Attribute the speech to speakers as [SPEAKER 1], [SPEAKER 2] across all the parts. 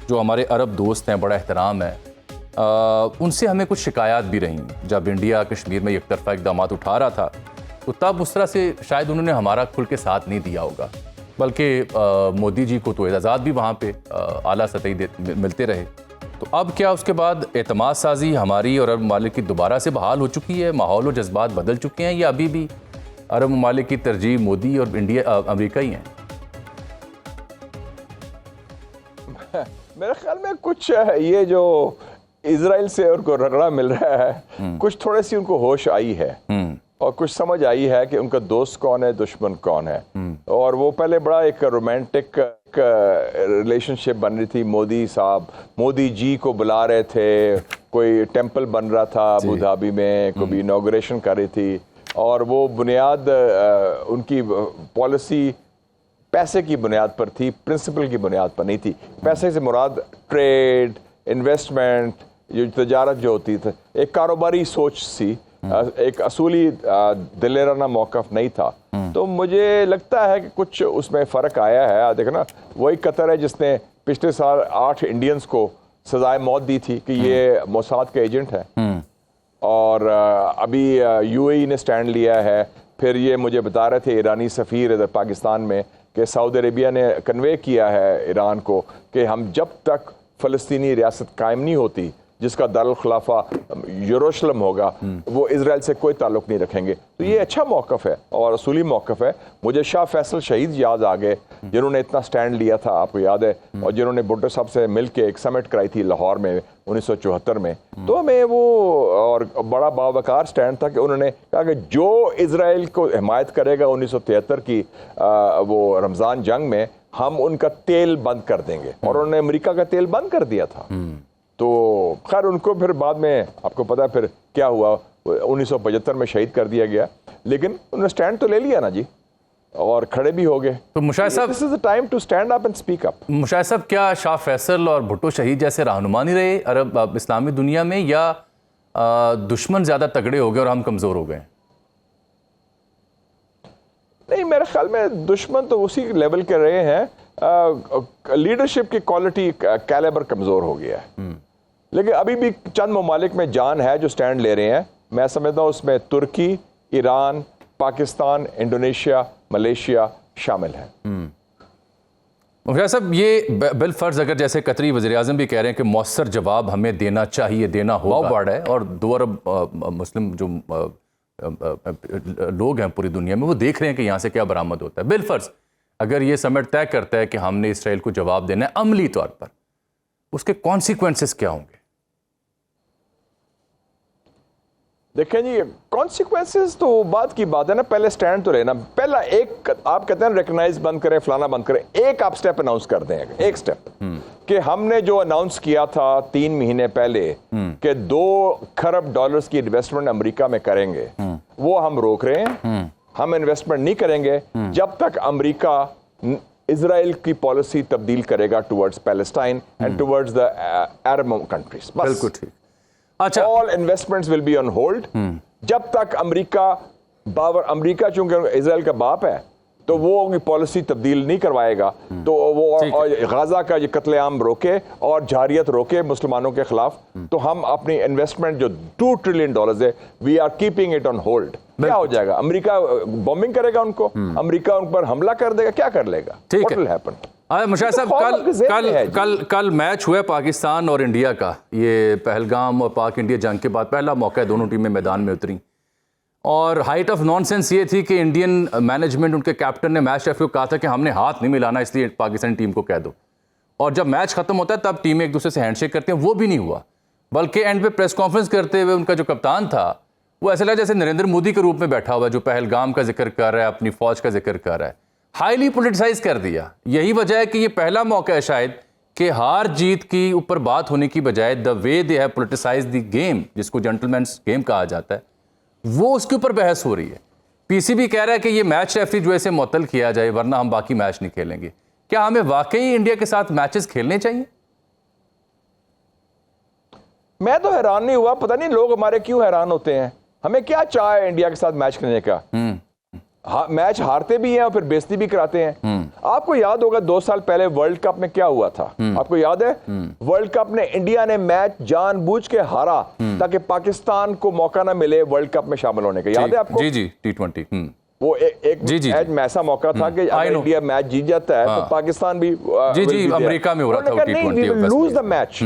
[SPEAKER 1] जो हमारे अरब दोस्त हैं, बड़ा एहतराम है, उनसे हमें कुछ शिकायत भी रहीं। जब इंडिया कश्मीर में एक तरफा इकदाम उठा रहा था तो तब उस तरह से शायद उन्होंने हमारा खुल के साथ नहीं दिया होगा, बल्कि मोदी जी को तो एजाज़ात भी वहाँ पे आला सतही मिलते रहे। तो अब क्या उसके बाद एतमाद साजी हमारी और अरब ममालिक की दोबारा से बहाल हो चुकी है, माहौल और जज्बात बदल चुके हैं, या अभी भी अरब ममालिक की तरजीह मोदी और अमेरिका ही हैं?
[SPEAKER 2] मेरे ख्याल में कुछ ये जो इजराइल से उनको रगड़ा मिल रहा है, कुछ थोड़ी सी उनको होश आई है और कुछ समझ आई है कि उनका दोस्त कौन है, दुश्मन कौन है। और वो पहले बड़ा एक रोमांटिक रिलेशनशिप बन रही थी। मोदी साहब मोदी जी को बुला रहे थे, कोई टेंपल बन रहा था अबू धाबी में, कोई इनॉग्रेशन कर रही थी, और वो बुनियाद उनकी पॉलिसी पैसे की बुनियाद पर थी, प्रिंसिपल की बुनियाद पर नहीं थी। पैसे से मुराद ट्रेड, इन्वेस्टमेंट, ये तजारत जो होती थी, एक कारोबारी सोच सी, एक असूली दिलेराना मौक़िफ़ नहीं था। तो मुझे लगता है कि कुछ उसमें फ़र्क आया है। देखो ना, वही कतर है जिसने पिछले साल 8 इंडियंस को सजाए मौत दी थी कि ये मोसाद के एजेंट हैं, और अभी यूएई ने स्टैंड लिया है। फिर ये मुझे बता रहे थे ईरानी सफ़ीर इधर पाकिस्तान में कि सऊदी अरेबिया ने कन्वे किया है ईरान को कि हम जब तक फ़लस्तीनी रियासत कायम नहीं होती जिसका दारुल खिलाफा यरूशलेम होगा, वो इजराइल से कोई ताल्लुक नहीं रखेंगे। तो ये अच्छा मौक़िफ़ है और असूली मौक़िफ़ है। मुझे शाह फैसल शहीद याद आ गए जिन्होंने इतना स्टैंड लिया था, आपको याद है, और जिन्होंने भुट्टो साहब से मिल के एक समिट कराई थी लाहौर में 1974 में। तो हमें वो और बड़ा बावकार स्टैंड था कि उन्होंने कहा कि जो इजराइल को हिमायत करेगा 1973 की वो रमज़ान जंग में, हम उनका तेल बंद कर देंगे, और उन्होंने अमेरिका का तेल बंद कर दिया था। तो खैर उनको फिर बाद में आपको पता है फिर क्या हुआ, 1975 में शहीद कर दिया गया, लेकिन उन्होंने स्टैंड तो ले लिया ना जी, और खड़े भी हो गए।
[SPEAKER 1] तो मुशाहिद साहब,
[SPEAKER 2] this is the time to stand up and speak up.
[SPEAKER 1] Mushahid साहब, क्या शाह फैसल और भुट्टो शहीद जैसे रहनुमा नहीं रहे अरब इस्लामी दुनिया में, या दुश्मन ज़्यादा तगड़े हो गए और हम कमज़ोर हो गए?
[SPEAKER 2] नहीं, मेरे ख्याल में दुश्मन तो उसी लेवल के रहे हैं, लीडरशिप की क्वालिटी कैलिबर कमज़ोर हो गया है। लेकिन अभी भी चंद ममालिक में जान है जो स्टैंड ले रहे हैं। मैं समझता हूँ उसमें तुर्की, ईरान, पाकिस्तान, इंडोनेशिया, मलेशिया शामिल है।
[SPEAKER 1] मुशाहिद साहब, ये बिलफर्ज अगर जैसे कतरी वज़ीर-ए-आज़म भी कह रहे हैं कि मौसर जवाब हमें देना चाहिए, देना होगा, बड़ा है, और 2 अरब मुस्लिम जो लोग हैं पूरी दुनिया में, वो देख रहे हैं कि यहाँ से क्या बरामद होता है। बिलफर्ज अगर ये समिट तय करता है कि हमने इसराइल को जवाब देना है अमली तौर पर, उसके कॉन्सिक्वेंसेस क्या होंगे?
[SPEAKER 2] देखें जी, कॉन्सिक्वेंसेस तो बात की बात है ना, पहले स्टैंड तो लेना। पहला एक आप कहते हैं रिकग्नाइज बंद करें, फलाना बंद करें, एक आप स्टेप अनाउंस कर दें, एक स्टेप कि हमने जो अनाउंस किया था 3 महीने पहले कि $2 खरब की इन्वेस्टमेंट अमेरिका में करेंगे, वो हम रोक रहे हैं। हम इन्वेस्टमेंट नहीं करेंगे जब तक अमेरिका इजराइल की पॉलिसी तब्दील करेगा towards Palestine and towards the Arab countries.
[SPEAKER 1] बिल्कुल ठीक। अच्छा,
[SPEAKER 2] all investments will be on hold जब तक अमेरिका चूंकि इजराइल का बाप है, तो वो पॉलिसी तब्दील नहीं करवाएगा, तो वो गाजा का ये कत्लेआम रोके और जारियत रोके मुसलमानों के खिलाफ, तो हम अपनी इन्वेस्टमेंट जो $2 ट्रिलियन है, we are keeping it on hold. क्या हो जाएगा? अमेरिका बॉम्बिंग करेगा उनको, अमेरिका उन पर हमला कर देगा, क्या कर लेगा?
[SPEAKER 1] ठीक है। मुशाहिद साहब, कल मैच हुआ पाकिस्तान और इंडिया का, ये पहलगाम और पाक इंडिया जंग के बाद पहला मौका है, दोनों टीमें मैदान में उतरी, और हाइट ऑफ नॉनसेंस ये थी कि इंडियन मैनेजमेंट, उनके कैप्टन ने मैच रेफरी को कहा था कि हमने हाथ नहीं मिलाना, इसलिए पाकिस्तानी टीम को कह दो। और जब मैच खत्म होता है तब टीमें एक दूसरे से हैंडशेक करती हैं, वो भी नहीं हुआ, बल्कि एंड पे प्रेस कॉन्फ्रेंस करते हुए उनका जो कप्तान था वो ऐसा लगा जैसे नरेंद्र मोदी के रूप में बैठा हुआ, जो पहलगाम का जिक्र कर रहा है, अपनी फौज का जिक्र कर रहा है, हाईली पोलिटिसाइज कर दिया। यही वजह है कि ये पहला मौका है शायद कि हार जीत की ऊपर बात होने की बजाय the way they have politicise the game, जिसको जेंटलमैन्स गेम कहा जाता है, वो उसके ऊपर बहस हो रही है। पीसीबी कह रहा है कि ये मैच रेफरी जो ऐसे मुअत्तल किया जाए, वरना हम बाकी मैच नहीं खेलेंगे। क्या हमें वाकई इंडिया के साथ मैचेस खेलने चाहिए?
[SPEAKER 2] मैं तो हैरान नहीं हुआ, पता नहीं लोग हमारे क्यों हैरान होते हैं। हमें क्या चाह है इंडिया के साथ मैच खेलने का? मैच हारते भी हैं और फिर बेइज्जती भी कराते हैं। आपको याद होगा 2 साल पहले वर्ल्ड कप में क्या हुआ था, आपको याद है? वर्ल्ड कप में इंडिया ने मैच जानबूझ के हारा ताकि पाकिस्तान को मौका ना मिले वर्ल्ड कप में शामिल होने का। याद है आपको?
[SPEAKER 1] जी जी, T20
[SPEAKER 2] वो एक मैच में ऐसा मौका था कि अगर इंडिया मैच जीत जाता है तो पाकिस्तान भी
[SPEAKER 1] जी अमेरिका में हो रहा था T20
[SPEAKER 2] lose the match.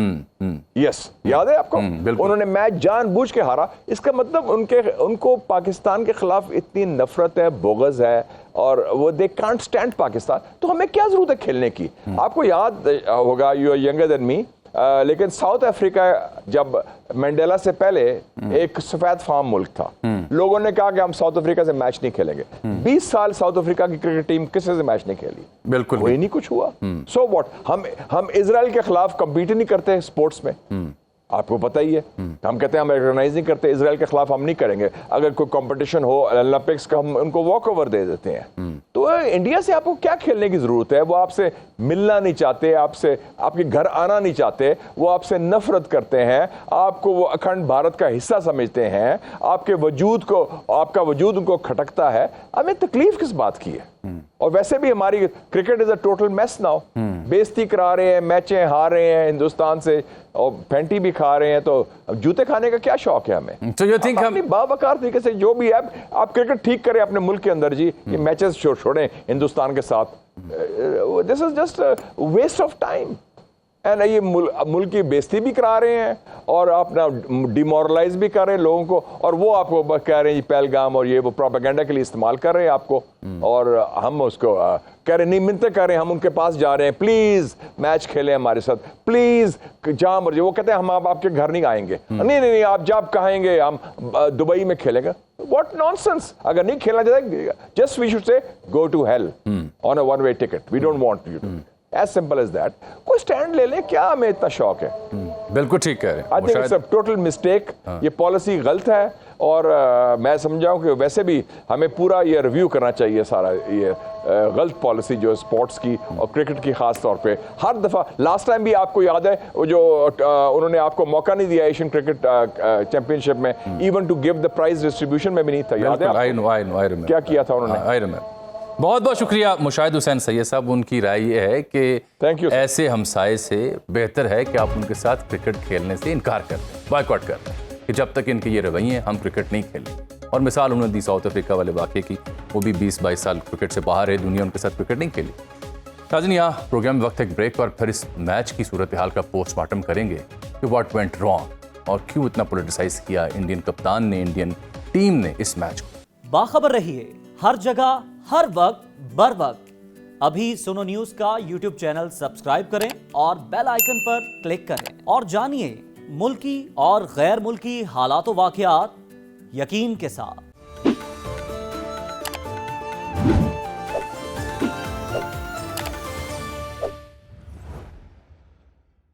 [SPEAKER 2] Yes, याद है आपको? उन्होंने मैच जानबूझ के हारा। इसका मतलब उनको पाकिस्तान के खिलाफ इतनी नफरत है, बोगस है और वो दे कांट स्टैंड पाकिस्तान। तो हमें क्या जरूरत है खेलने की? आपको याद होगा, you are younger than me, लेकिन साउथ अफ्रीका जब मंडेला से पहले एक सफेद फार्म मुल्क था, लोगों ने कहा कि हम साउथ अफ्रीका से मैच नहीं खेलेंगे। 20 साल साउथ अफ्रीका की क्रिकेट टीम किसी से मैच नहीं खेली,
[SPEAKER 1] बिल्कुल
[SPEAKER 2] कोई नहीं कुछ हुआ। सो व्हाट, हम इजराइल के खिलाफ कंपीट नहीं करते स्पोर्ट्स में, आपको पता ही है। हम कहते हैं हम रिकॉग्नाइज नहीं करते, इजराइल के खिलाफ हम नहीं करेंगे। अगर कोई कंपटीशन हो ओलंपिक्स का, हम उनको वॉक ओवर दे देते हैं। तो इंडिया से आपको क्या खेलने की जरूरत है? वो आपसे मिलना नहीं चाहते, आपसे आपके घर आना नहीं चाहते, वो आपसे नफरत करते हैं, आपको वो अखंड भारत का हिस्सा समझते हैं, आपके वजूद को, आपका वजूद उनको खटकता है। हमें तकलीफ किस बात की है? और वैसे भी हमारी cricket is a total mess now. बेइज्जती करा रहे हैं, मैचें हार रहे हैं हिंदुस्तान से और फेंटी भी खा रहे हैं, तो जूते खाने का क्या शौक है हमें?
[SPEAKER 1] So you think
[SPEAKER 2] अपनी बावकार तरीके से जो भी है आप क्रिकेट ठीक करें अपने मुल्क के अंदर जी, ये मैचेस छोड़ें हिंदुस्तान के साथ। This is just waste of time. And ये मुल्क की बेइज्जती भी करा रहे हैं और अपना डिमोरलाइज भी कर रहे हैं लोगों को, और वो आपको कह रहे हैं पहलगाम और ये वो प्रोपेगेंडा के लिए इस्तेमाल कर रहे हैं आपको, और हम उसको कह रहे, नहीं मिन्नतें कर रहे हैं, हम उनके पास जा रहे हैं, प्लीज मैच खेलें हमारे साथ, प्लीज जहां मर्जी। वो कहते हैं हम आपके घर नहीं आएंगे। नहीं, आप जब कहेंगे हम दुबई में खेलेंगे। What nonsense! अगर नहीं खेलना चाहते, just we should say go to hell on a one-way ticket. We don't want you to. As simple as that. कोई स्टैंड ले ले, क्या हमें इतना शौक है?
[SPEAKER 1] बिल्कुल ठीक कह रहे हैं।
[SPEAKER 2] I think it's a total mistake. ये पॉलिसी गलत है और मैं समझाऊं कि वैसे भी हमें पूरा ये रिव्यू करना चाहिए सारा ये गलत पॉलिसी जो स्पोर्ट्स की और क्रिकेट की खास तौर पे। हर दफा लास्ट टाइम भी आपको याद है वो जो उन्होंने आपको मौका नहीं दिया एशियन क्रिकेट चैंपियनशिप में, even to give the prize distribution में भी नहीं था। याद है आपको? क्या किया था उन्होंने?
[SPEAKER 1] बहुत बहुत शुक्रिया मुशाहिद हुसैन सैयद साहब। उनकी राय ये है कि ऐसे हमसाये से बेहतर है कि आप उनके साथ क्रिकेट खेलने से इनकार कर दें, बॉयकॉट कर दें, कि जब तक इनके ये रवैये हम क्रिकेट नहीं खेलें। और मिसाल उन्होंने दी साउथ अफ्रीका वाले वाक़े की, वो भी 20-22 साल क्रिकेट से बाहर है, दुनिया उनके साथ क्रिकेट नहीं खेली। नाज़रीन, यहाँ प्रोग्राम में वक्त एक ब्रेक और फिर इस मैच की सूरत हाल का पोस्टमार्टम करेंगे कि व्हाट वेंट रॉन्ग और क्यों इतना पोलिटिसाइज किया इंडियन कप्तान ने, इंडियन टीम ने इस मैच को।
[SPEAKER 3] बाखबर रहिए हर जगह, हर वक्त, बर वक्त। अभी सुनो न्यूज का यूट्यूब चैनल सब्सक्राइब करें और बेल आइकन पर क्लिक करें और जानिए मुल्की और गैर मुल्की हालात व वाक़यात यकीन के साथ।